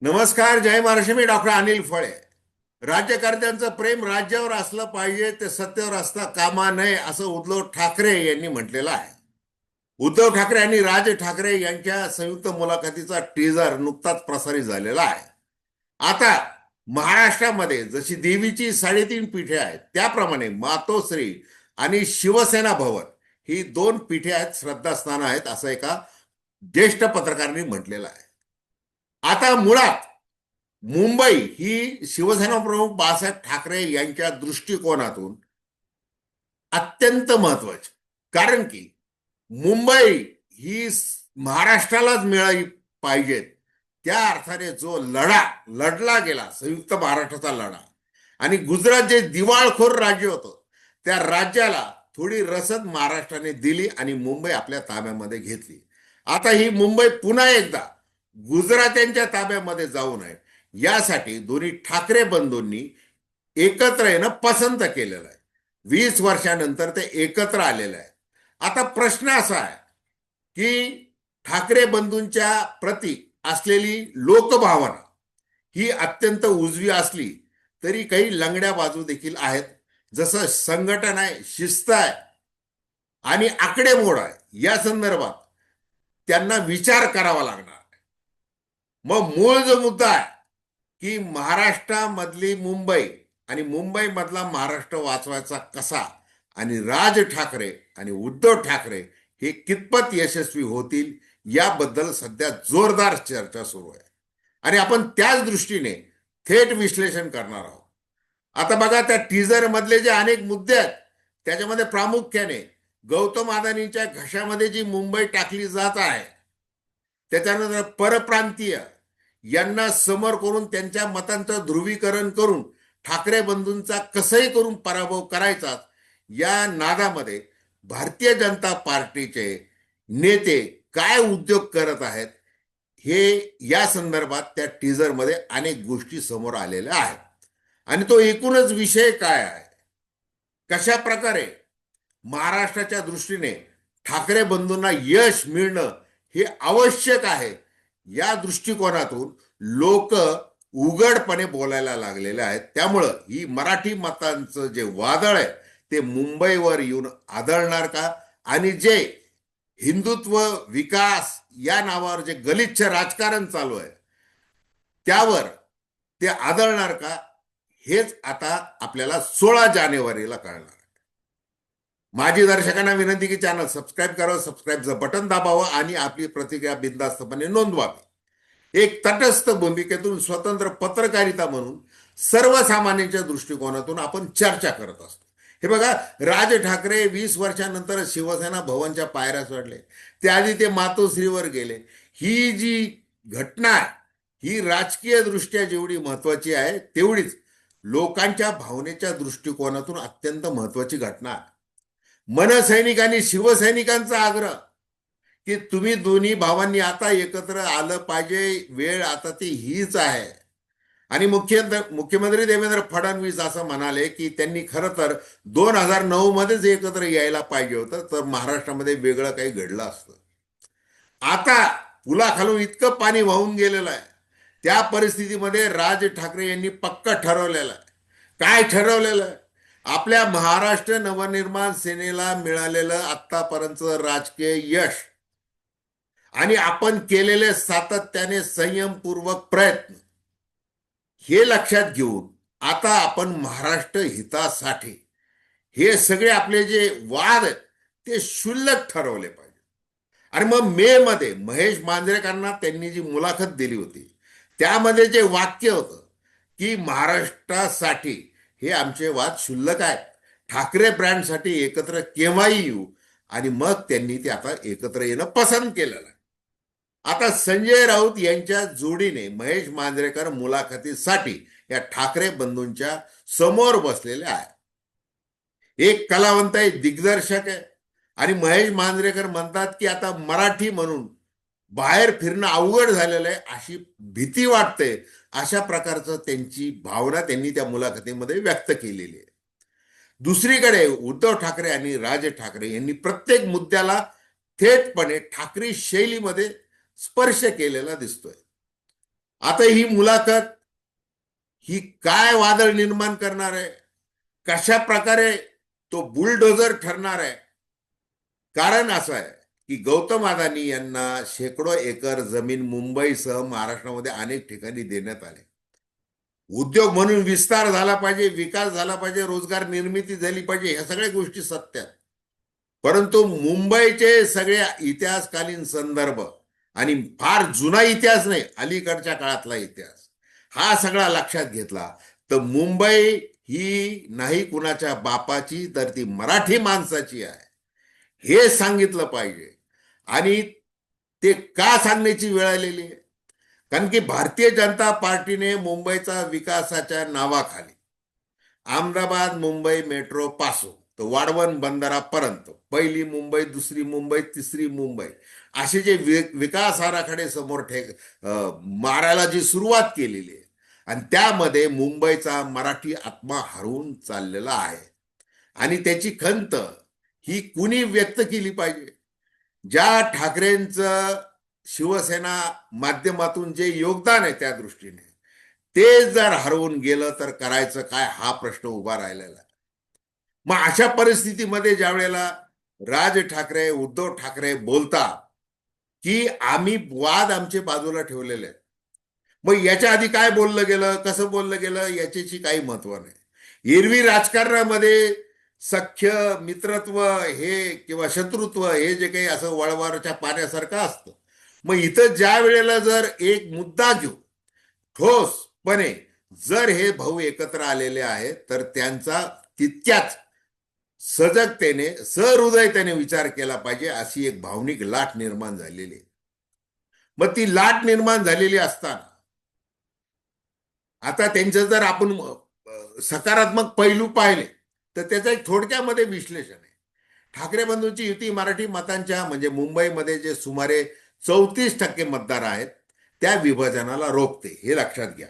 नमस्कार. जय महाराष्ट्र. मी डॉक्टर अनिल फळे. राज्यकर्त्यांचं प्रेम राज्यावर असलं पाहिजे, ते सत्तेवर असता कामा नये, असं उद्धव ठाकरे यांनी म्हटलेलं आहे. उद्धव ठाकरे आणि राज ठाकरे यांच्या संयुक्त मुलाखतीचा टीजर नुकताच प्रसारित झालेला आहे. आता महाराष्ट्रामध्ये जशी देवीची 3.5 पीठे आहेत, त्याप्रमाणे मातोश्री आणि शिवसेना भवन ही 2 पीठे आहेत, श्रद्धास्थानं आहेत, असं एका ज्येष्ठ पत्रकारांनी म्हटलेलं आहे. आता मुळात मुंबई ही शिवसेना प्रमुख बाळासाहेब ठाकरे यांच्या दृष्टिकोनातून अत्यंत महत्वाची. कारण की मुंबई ही महाराष्ट्रालाच मिळाली पाहिजेत, त्या अर्थाने जो लढा लढला गेला, संयुक्त महाराष्ट्राचा लढा, आणि गुजरात जे दिवाळखोर राज्य होतं, त्या राज्याला थोडी रसद महाराष्ट्राने दिली आणि मुंबई आपल्या ताब्यामध्ये घेतली. आता ही मुंबई पुन्हा एकदा गुजरात्यांच्या ताब्यामध्ये जाऊ नये, यासाठी दोन्ही ठाकरे बंधूंनी एकत्र येणं पसंत केलेलं आहे. 20 वर्षानंतर ते एकत्र आलेलं आहे. आता प्रश्न असा आहे की ठाकरे बंधूंच्या प्रती असलेली लोकभावना ही अत्यंत उजवी असली तरी काही लंगड्या बाजू देखील आहेत. जसं संघटन आहे, शिस्त आहे आणि आकडेमोड आहे, या संदर्भात त्यांना विचार करावा लागणार. मग मूळ जो मुद्दा आहे की महाराष्ट्रामधली मुंबई आणि मुंबई मधला महाराष्ट्र वाचवायचा कसा, आणि राज ठाकरे आणि उद्धव ठाकरे हे कितपत यशस्वी होतील, याबद्दल सध्या जोरदार चर्चा सुरू आहे आणि आपण त्याच दृष्टीने थेट विश्लेषण करणार आहोत. आता बघा, त्या टीजर मधले जे अनेक मुद्दे आहेत, त्याच्यामध्ये प्रामुख्याने गौतम अदानींच्या घशामध्ये जी मुंबई टाकली जात आहे, त्याच्यानंतर परप्रांतीय यांना समोर करून त्यांच्या मतांचं ध्रुवीकरण करून ठाकरे बंधूंचा कसंही करून पराभव करायचा, या नादामध्ये भारतीय जनता पार्टीचे नेते काय उद्योग करत आहेत, हे या संदर्भात त्या टीजरमध्ये अनेक गोष्टी समोर आलेल्या आहेत. आणि तो एकूणच विषय काय आहे, कशा प्रकारे महाराष्ट्राच्या दृष्टीने ठाकरे बंधूंना यश मिळणं हे आवश्यक आहे, या दृष्टिकोनातून लोक उघडपणे बोलायला लागलेले आहेत. त्यामुळं ही मराठी मतांचं जे वादळ आहे ते मुंबईवर येऊन आदळणार का, आणि जे हिंदुत्व विकास या नावावर जे गलिच्छ राजकारण चालू आहे त्यावर ते आदळणार का, हेच आता आपल्याला 16 जानेवारीला कळणार. माझी दर्शकांना विनंती की चॅनल सबस्क्राईब करावं, सबस्क्राईबचं बटन दाबावं आणि आपली प्रतिक्रिया बिनधास्तपणे नोंदवावी. एक तटस्थ भूमिकेतून स्वतंत्र पत्रकारिता म्हणून सर्वसामान्यांच्या दृष्टिकोनातून आपण चर्चा करत असतो. हे बघा, राज ठाकरे 20 वर्षानंतर शिवसेना भवनच्या पायऱ्या चढले, त्याआधी ते मातोश्रीवर गेले. ही जी घटना आहे ही राजकीय दृष्ट्या जेवढी महत्वाची आहे, तेवढीच लोकांच्या भावनेच्या दृष्टिकोनातून अत्यंत महत्वाची घटना आहे. मनसैनिक आणि शिवसैनिकांचा आग्रह की तुम्ही दोन्ही भावांनी आता एकत्र आलं पाहिजे, वेळ आता ती हीच आहे. आणि मुख्यमंत्री देवेंद्र फडणवीस असं म्हणाले की त्यांनी खरं तर 2009 मध्येच एकत्र यायला पाहिजे होतं, तर महाराष्ट्रामध्ये वेगळं काही घडलं असतं. आता पुलाखालून इतकं पाणी वाहून गेलेलं आहे, त्या परिस्थितीमध्ये राज ठाकरे यांनी पक्क ठरवलेलं आहे. काय ठरवलेलं आहे? आपल्या महाराष्ट्र नवनिर्माण सेनेला मिळालेलं आतापर्यंत राजकीय यश आणि आपण केलेले सातत्याने संयमपूर्वक प्रयत्न हे लक्षात घेऊन आता आपण महाराष्ट्र हितासाठी हे सगळे आपले जे वाद आहेत ते क्षुल्लक ठरवले पाहिजे. आणि मग मे मध्ये महेश मांजरेकरांना त्यांनी जी मुलाखत दिली होती, त्यामध्ये जे वाक्य होतं की महाराष्ट्रासाठी हे आमचे वाद क्षुल्लक आहेत, ठाकरे ब्रँडसाठी एकत्र केव्हाही येऊ, आणि मग त्यांनी ते आता एकत्र येणं पसंत केलेलं आहे. आता संजय राऊत यांच्या जोडीने महेश मांजरेकर मुलाखतीसाठी या ठाकरे बंधूंच्या समोर बसलेले आहे. एक कलावंत आहे, दिग्दर्शक आहे, आणि महेश मांजरेकर म्हणतात की आता मराठी म्हणून बाहेर फिरणं अवघड झालेलं आहे, अशी भीती वाटते. अशा प्रकारचं त्यांची भावना त्यांनी त्या मुलाखतीमध्ये व्यक्त केलेली आहे. दुसरीकडे उद्धव ठाकरे आणि राज ठाकरे यांनी प्रत्येक मुद्द्याला थेटपणे ठाकरे शैलीमध्ये स्पर्श केलेला दिसतोय. आता ही मुलाखत ही काय वादळ निर्माण करणार आहे, कशा प्रकारे तो बुलडोझर ठरणार आहे. कारण असं आहे की गौतम अदानी यांना शेकडो एकर जमीन मुंबईसह महाराष्ट्रामध्ये अनेक ठिकाणी देण्यात आले. उद्योग म्हणून विस्तार झाला पाहिजे, विकास झाला पाहिजे, रोजगार निर्मिती झाली पाहिजे, ह्या सगळ्या गोष्टी सत्य आहेत. परंतु मुंबईचे सगळे इतिहासकालीन संदर्भ आणि फार जुना इतिहास नाही, अलीकडच्या काळातला इतिहास, हा सगळा लक्षात घेतला तर मुंबई ही नाही कुणाच्या बापाची तर ती मराठी माणसाची आहे, हे सांगितलं पाहिजे. आणि ते का सांगण्याची वेळ आलेली आहे, कारण की भारतीय जनता पार्टीने मुंबईचा विकासाच्या नावाखाली अहमदाबाद मुंबई मेट्रो पासून तर वाढवण बंदरापर्यंत पहिली मुंबई, दुसरी मुंबई, तिसरी मुंबई असे जे विकास आराखडे समोर मारायला जी सुरुवात केलेली आहे, आणि त्यामध्ये मुंबईचा मराठी आत्मा हरवून चाललेला आहे. आणि त्याची खंत ही कुणी व्यक्त केली पाहिजे. ज्या ठाकरेंचं शिवसेना माध्यमातून जे योगदान आहे त्या दृष्टीने, ते जर हरवून गेलं तर करायचं काय, हा प्रश्न उभा राहिलेला. मग अशा परिस्थितीमध्ये ज्या वेळेला राज ठाकरे, उद्धव ठाकरे बोलतात की आम्ही वाद आमचे बाजूला ठेवलेले आहेत, मग याच्या आधी काय बोललं गेलं, कसं बोललं गेलं, याच्याची काही महत्व नाही. एरवी राजकारणामध्ये सख्य, मित्रत्व हे किंवा शत्रुत्व हे जे काही असं वळवारच्या पाण्यासारखं असतं. मग इथं ज्या वेळेला जर एक मुद्दा घेऊ ठोसपणे जर हे भाऊ एकत्र आलेले आहेत तर त्यांचा तितक्याच सजगतेने, सहृदयतेने विचार केला पाहिजे, अशी एक भावनिक लाट निर्माण झालेली आहे. मग ती लाट निर्माण झालेली असताना आता त्यांचं जर आपण सकारात्मक पैलू पाहिले तर त्याचं एक थोडक्यामध्ये विश्लेषण आहे. ठाकरे बंधूंची युती मराठी मतांच्या म्हणजे मुंबईमध्ये जे सुमारे 34% मतदार आहेत त्या विभाजनाला रोखते, हे लक्षात घ्या.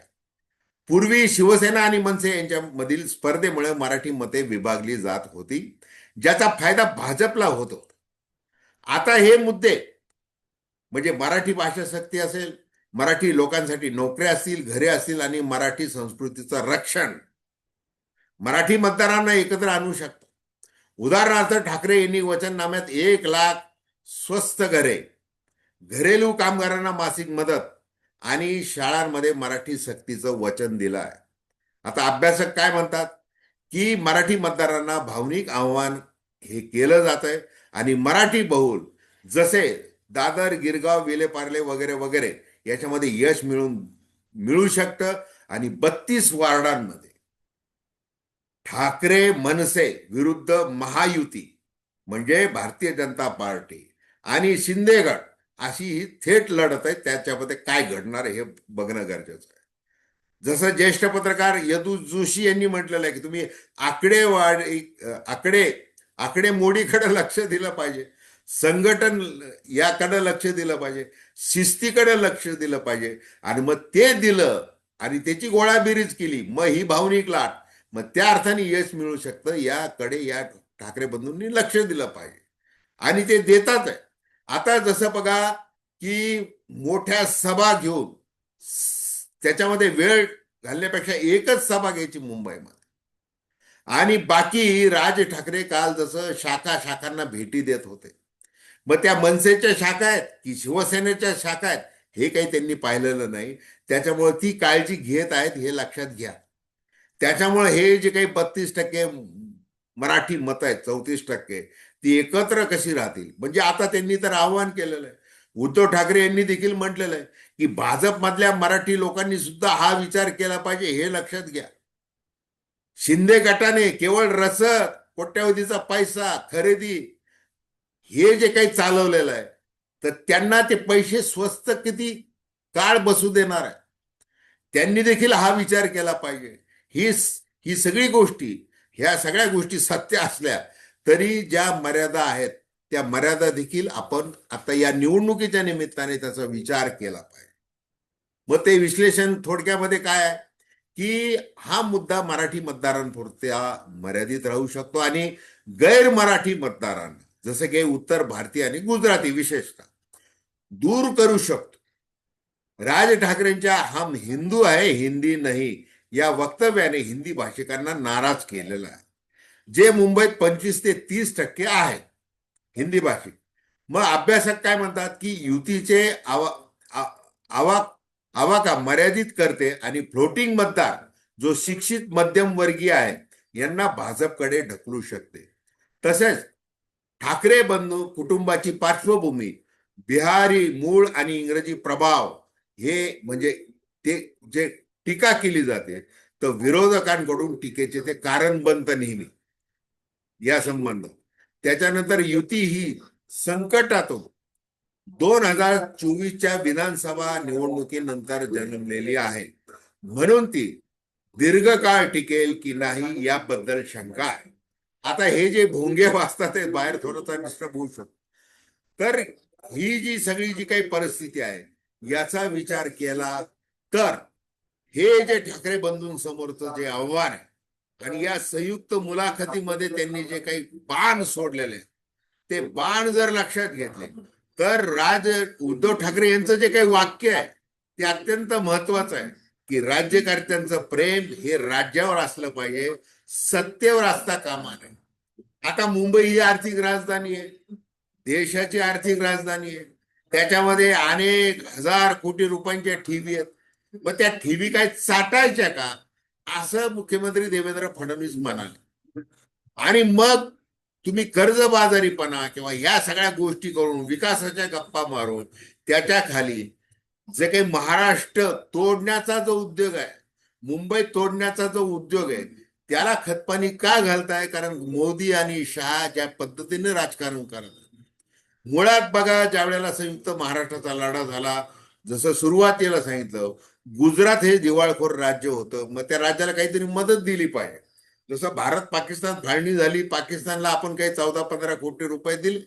पूर्वी शिवसेना आणि मनसे यांच्यामधील स्पर्धेमुळे मराठी मते विभागली जात होती, ज्याचा फायदा भाजपला होत होता. आता हे मुद्दे म्हणजे मराठी भाषा सक्ती असेल, मराठी लोकांसाठी नोकऱ्या असतील, घरे असतील आणि मराठी संस्कृतीचं रक्षण मराठी मतदारांना एकत्र आणू शकतात. उदाहरणार्थ ठाकरे यांनी वचननाम्यात 1,00,000 स्वस्त घरे, घरेलू कामगारांना मासिक मदत आणि शाळांमध्ये मराठी सक्तीचं वचन दिलं आहे. आता अभ्यासक काय म्हणतात की मराठी मतदारांना भावनिक आव्हान हे केलं जात आहे आणि मराठी बहुल जसे दादर, गिरगाव, विलेपार्ले वगैरे वगैरे याच्यामध्ये यश मिळू शकतं. आणि 32 वार्डांमध्ये ठाकरे मनसे विरुद्ध महायुती म्हणजे भारतीय जनता पार्टी आणि शिंदे गट अशी ही थेट लढत आहे. त्याच्यामध्ये काय घडणार हे बघणं गरजेचं आहे. जसं ज्येष्ठ पत्रकार यदू जोशी यांनी म्हटलेलं आहे की तुम्ही आकडेमोडीकडे लक्ष दिलं पाहिजे, संघटन याकडे लक्ष दिलं पाहिजे, शिस्तीकडे लक्ष दिलं पाहिजे. आणि मग ते दिलं आणि त्याची गोळाबेरीज केली, मग ही भावनिक लाट, मग त्या अर्थाने यश मिळू शकतं. याकडे या ठाकरे बंधूंनी लक्ष दिलं पाहिजे आणि ते देतात आहे. आता जसं बघा की मोठ्या सभा घेऊन त्याच्यामध्ये वेळ घालण्यापेक्षा एकच सभा घ्यायची मुंबईमध्ये, आणि बाकी राज ठाकरे काल जसं शाखांना भेटी देत होते, मग त्या मनसेच्या शाखा आहेत की शिवसेनेच्या शाखा आहेत हे काही त्यांनी पाहिलेलं नाही. त्याच्यामुळे ती काळजी घेत आहेत हे लक्षात घ्या. त्याच्यामुळे हे जे काही 32% मराठी मत आहेत, 34% ती एकत्र कशी राहतील. म्हणजे आता त्यांनी तर आव्हान केलेलं आहे. उद्धव ठाकरे यांनी देखील म्हटलेलं आहे की भाजपमधल्या मराठी लोकांनी सुद्धा हा विचार केला पाहिजे, हे लक्षात घ्या. शिंदे गटाने केवळ रसद, कोट्यावधीचा पैसा, खरेदी हे जे काही चालवलेलं आहे तर त्यांना ते पैसे स्वस्त किती काळ बसू देणार आहे, त्यांनी देखील हा विचार केला पाहिजे. ही ही सगळी गोष्टी, ह्या सगळ्या गोष्टी सत्य असल्या तरी ज्या मर्यादा आहेत त्या मर्यादा देखील आपण आता या निवडणुकीच्या निमित्ताने त्याचा विचार केला पाहिजे. मग ते विश्लेषण थोडक्यामध्ये काय आहे की हा मुद्दा मराठी मतदारांपुरत्या मर्यादित राहू शकतो आणि गैर मराठी मतदारांना जसं काही उत्तर भारतीय आणि गुजराती विशेषतः दूर करू शकतो. राज ठाकरेंच्या हम हिंदू आहे हिंदी नाही या वक्तव्याने हिंदी भाषिकांना नाराज केलेला आहे. जे मुंबईत 25 ते 30% आहेत हिंदी भाषिक. मग अभ्यासक काय म्हणतात की युतीचे आवा आवाका मर्यादित करते आणि फ्लोटिंग मतदार जो शिक्षित मध्यमवर्गीय आहे यांना भाजपकडे ढकलू शकते. तसेच ठाकरे बंधू कुटुंबाची पार्श्वभूमी, बिहारी मूळ आणि इंग्रजी प्रभाव हे म्हणजे ते जे टीका केली जाते तर विरोधकांकडून टीकेचे ते कारण बनतं नेहमी या संबंध. त्याच्यानंतर युती ही संकटातून 2024च्या विधानसभा निवडणुकीनंतर जन्मलेली आहे, म्हणून ती दीर्घकाळ टिकेल की नाही याबद्दल शंका आहे. आता हे जे भोंगे वाचतात ते बाहेर थोडंसं डिस्टर्ब होऊ शकतो. तर ही जी सगळी जी काही परिस्थिती आहे याचा विचार केला तर हे जे ठाकरे बंधूंसमोरचं जे आव्हान आहे आणि या संयुक्त मुलाखतीमध्ये त्यांनी जे काही बाण सोडलेले ते बाण जर लक्षात घेतले तर उद्धव ठाकरे यांचं जे काही वाक्य आहे ते अत्यंत महत्वाचं आहे की राज्यकर्त्यांचं प्रेम हे राज्यावर असलं पाहिजे, सत्तेवर असता कामा नये. आता मुंबई ही आर्थिक राजधानी आहे, देशाची आर्थिक राजधानी आहे. त्याच्यामध्ये अनेक हजार कोटी रुपयांच्या ठेवी आहेत. मग त्या ठेवी काय साठायच्या का असं मुख्यमंत्री देवेंद्र फडणवीस म्हणाले. आणि मग तुम्ही कर्जबाजारीपणा किंवा या सगळ्या गोष्टी करून विकासाच्या गप्पा मारून त्याच्या खाली जे काही महाराष्ट्र तोडण्याचा जो उद्योग आहे, मुंबई तोडण्याचा जो उद्योग आहे त्याला खतपाणी का घालताय? कारण मोदी आणि शहा ज्या पद्धतीने राजकारण करत. मुळात बघा, ज्या वेळेला संयुक्त महाराष्ट्राचा लढा झाला, जसं सुरुवातीला सांगितलं, गुजरात हे दिवाळखोर राज्य होतं, मग त्या राज्याला काहीतरी मदत दिली पाहिजे. जसं भारत पाकिस्तान फाळणी झाली, पाकिस्तानला आपण काही 14-15 कोटी रुपये दिले,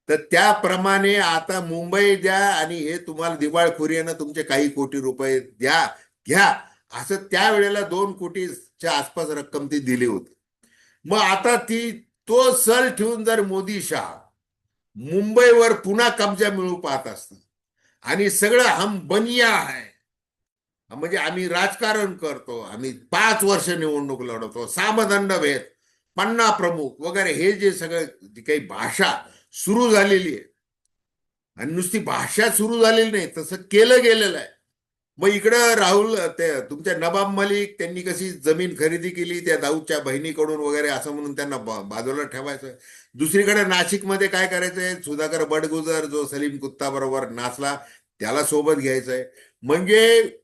तर त्याप्रमाणे आता मुंबई द्या आणि हे तुम्हाला दिवाळखोरीनं तुमचे काही कोटी रुपये द्या घ्या, असं त्यावेळेला 2 कोटीच्या आसपास रक्कम ती दिली होती. मग आता तो सल ठेवून जर मोदी शहा मुंबईवर पुन्हा कब्जा मिळू पाहत असतात आणि सगळं हम बनिया आहे, म्हणजे आम्ही राजकारण करतो, आम्ही 5 वर्ष निवडणूक लढवतो, सामदंड भेद, पन्ना प्रमुख वगैरे, हे जे सगळं जी काही भाषा सुरू झालेली आहे आणि नुसती भाषा सुरू झालेली नाही, तसं केलं गेलेलं आहे. मग इकडं राहुल ते तुमच्या नवाब मलिक त्यांनी कशी जमीन खरेदी केली त्या दाऊदच्या बहिणीकडून वगैरे असं म्हणून त्यांना बाजूला ठेवायचं. दुसरीकडे नाशिकमध्ये काय करायचंय, सुधाकर बडगुजर जो सलीम कुत्ता बरोबर नाचला त्याला सोबत घ्यायचंय. म्हणजे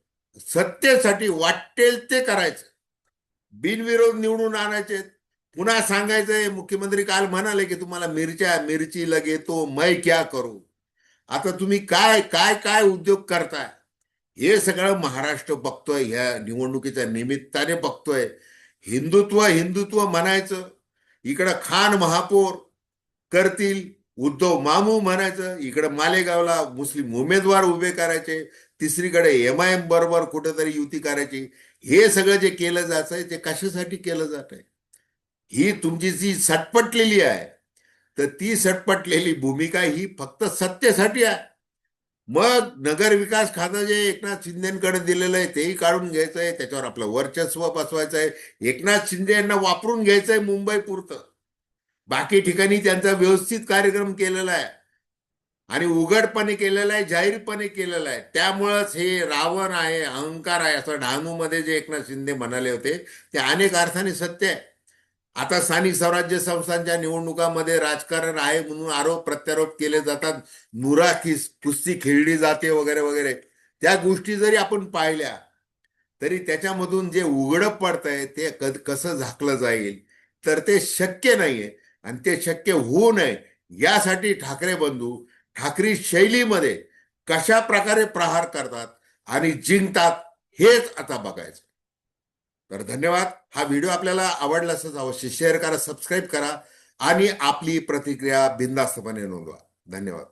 सत्तेसाठी वाटेल ते करायचं, बिनविरोध निवडून आणायचे. पुन्हा सांगायचंय, मुख्यमंत्री काल म्हणाले की तुम्हाला मिरची लगे तो मै क्या करू. आता तुम्ही काय काय काय उद्योग करताय हे सगळं महाराष्ट्र बघतोय, ह्या निवडणुकीच्या निमित्ताने बघतोय. हिंदुत्व हिंदुत्व म्हणायचं, इकडं खान महापौर करतील, उद्धव मामू म्हणायचं, इकडं मालेगावला मुस्लिम उमेदवार उभे करायचे, तिसरीकडे MIM बरोबर कुठेतरी युती करायची. हे सगळं जे केलं जातंय ते कशासाठी केलं जात आहे? ही तुमची जी सटपटलेली आहे, तर ती सटपटलेली भूमिका ही फक्त सत्तेसाठी आहे. मग नगर विकास खातं जे एकनाथ शिंदेकडे दिलेलं आहे तेही काढून घ्यायचंय, त्याच्यावर आपलं वर्चस्व बसवायचंय, एकनाथ शिंदे यांना वापरून घ्यायचंय मुंबई पुरतं. बाकी ठिकाणी त्यांचा व्यवस्थित कार्यक्रम केलेला आहे आणि उघडपणे केलेला आहे, जाहीरपणे केलेला आहे. त्यामुळंच हे रावण आहे, अहंकार आहे असं डहाणूमध्ये जे एकनाथ शिंदे म्हणाले होते ते अनेक अर्थाने सत्य आहे. आता स्थानिक स्वराज्य संस्थांच्या निवडणुकामध्ये राजकारण आहे म्हणून आरोप प्रत्यारोप केले जातात, मुरा कुस्ती खेळली जाते वगैरे वगैरे. त्या गोष्टी जरी आपण पाहिल्या तरी त्याच्यामधून जे उघडं पडतंय ते कसं झाकलं जाईल तर ते शक्य नाहीये. आणि ते शक्य होऊ नये यासाठी ठाकरे बंधू ठाकरी शैलीमध्ये कशा प्रकारे प्रहार करतात आणि जिंकतात हेच आता बघायचं. तर धन्यवाद. हा व्हिडिओ आपल्याला आवडला असेल अवश्य शेअर करा, सबस्क्राईब करा आणि आपली प्रतिक्रिया बिनधास्तपणे नोंदवा. धन्यवाद.